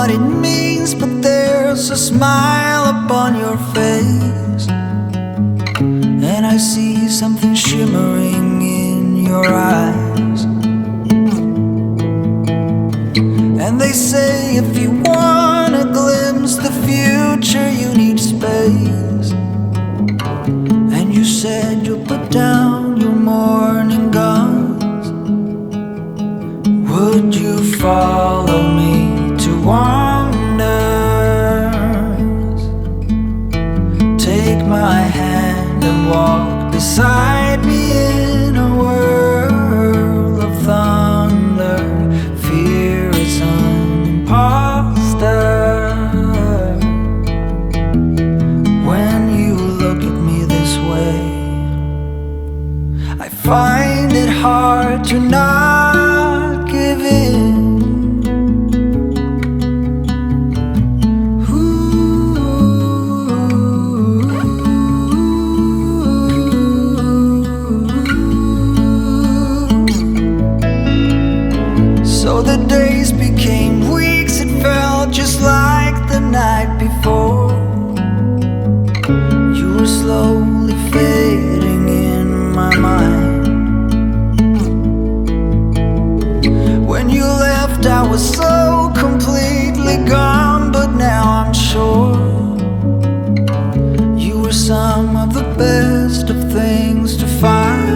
what it means, but there's a smile upon your face, and I see something shimmering in your eyes. And they say if you want to glimpse the future, you need space. And you said you'll put down your morning guns. Would you follow me to wonders? Take my hand and walk beside me in a world of thunder. Fear is an imposter. When you look at me this way, I find it hard to not give in. So the days became weeks, it felt just like the night before. You were slowly fading in my mind. When you left, I was so completely gone, but now I'm sure you were some of the best of things to find.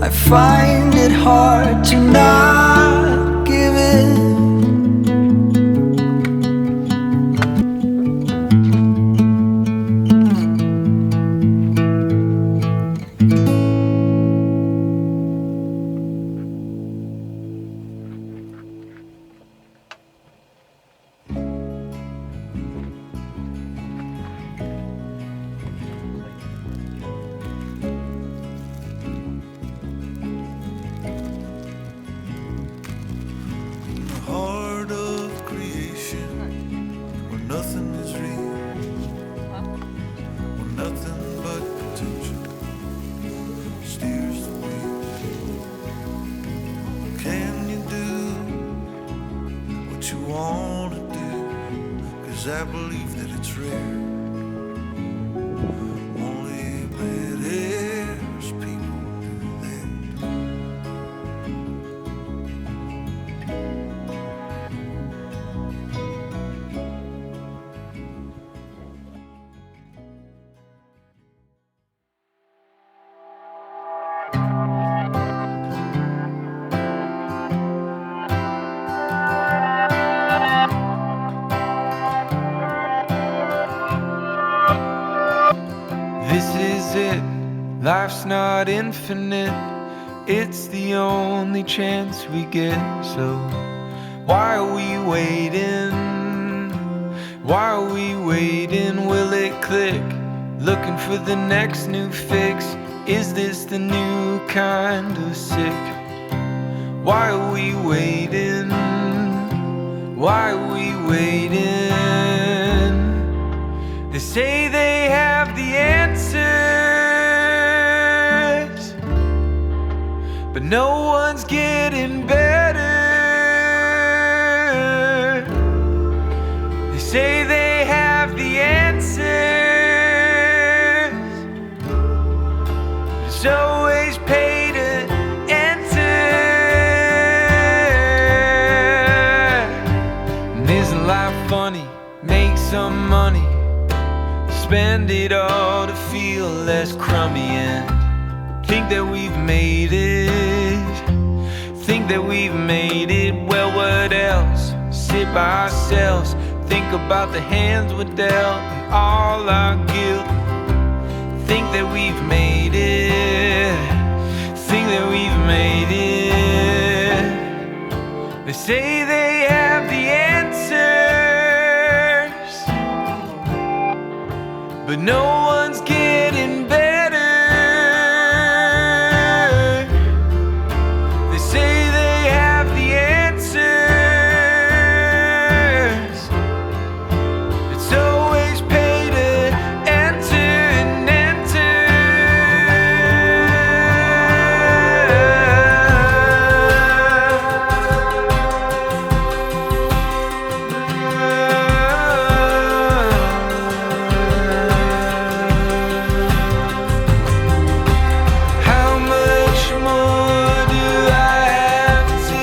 I find it hard to not give in. Nothing is real, when nothing but potential steers the wheel. Can you do what you want to do? 'Cause I believe that it's rare. Only badass people do that. This is it, life's not infinite. It's the only chance we get. So why are we waiting? Why are we waiting? Will it click? Looking for the next new fix. Is this the new kind of sick? Why are we waiting? Why are we waiting? They say they have the answers, but no one's getting better. They say they have the answers, but it's always pay to enter. And isn't life funny? Make some money, spend it all to feel less crummy, and think that we've made it. Think that we've made it. Well, what else? Sit by ourselves, Think about the hands we're dealt and all our guilt. Think that we've made it. Think that we've made it. They say they have the answers, but no one's getting better. They say they have the answers. It's always pay to enter and enter. How much more do I have to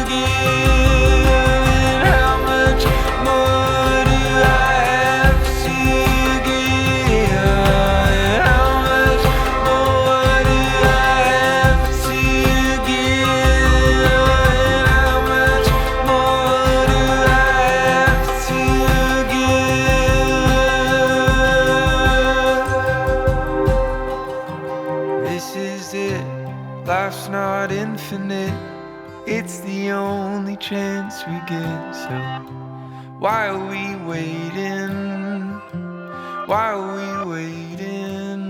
give? How much more do I have to give? How much more do I have to give? How much more do I have to give? This is it. Life's not infinite. It's the only chance we get. So why are we waiting? Why are we waiting?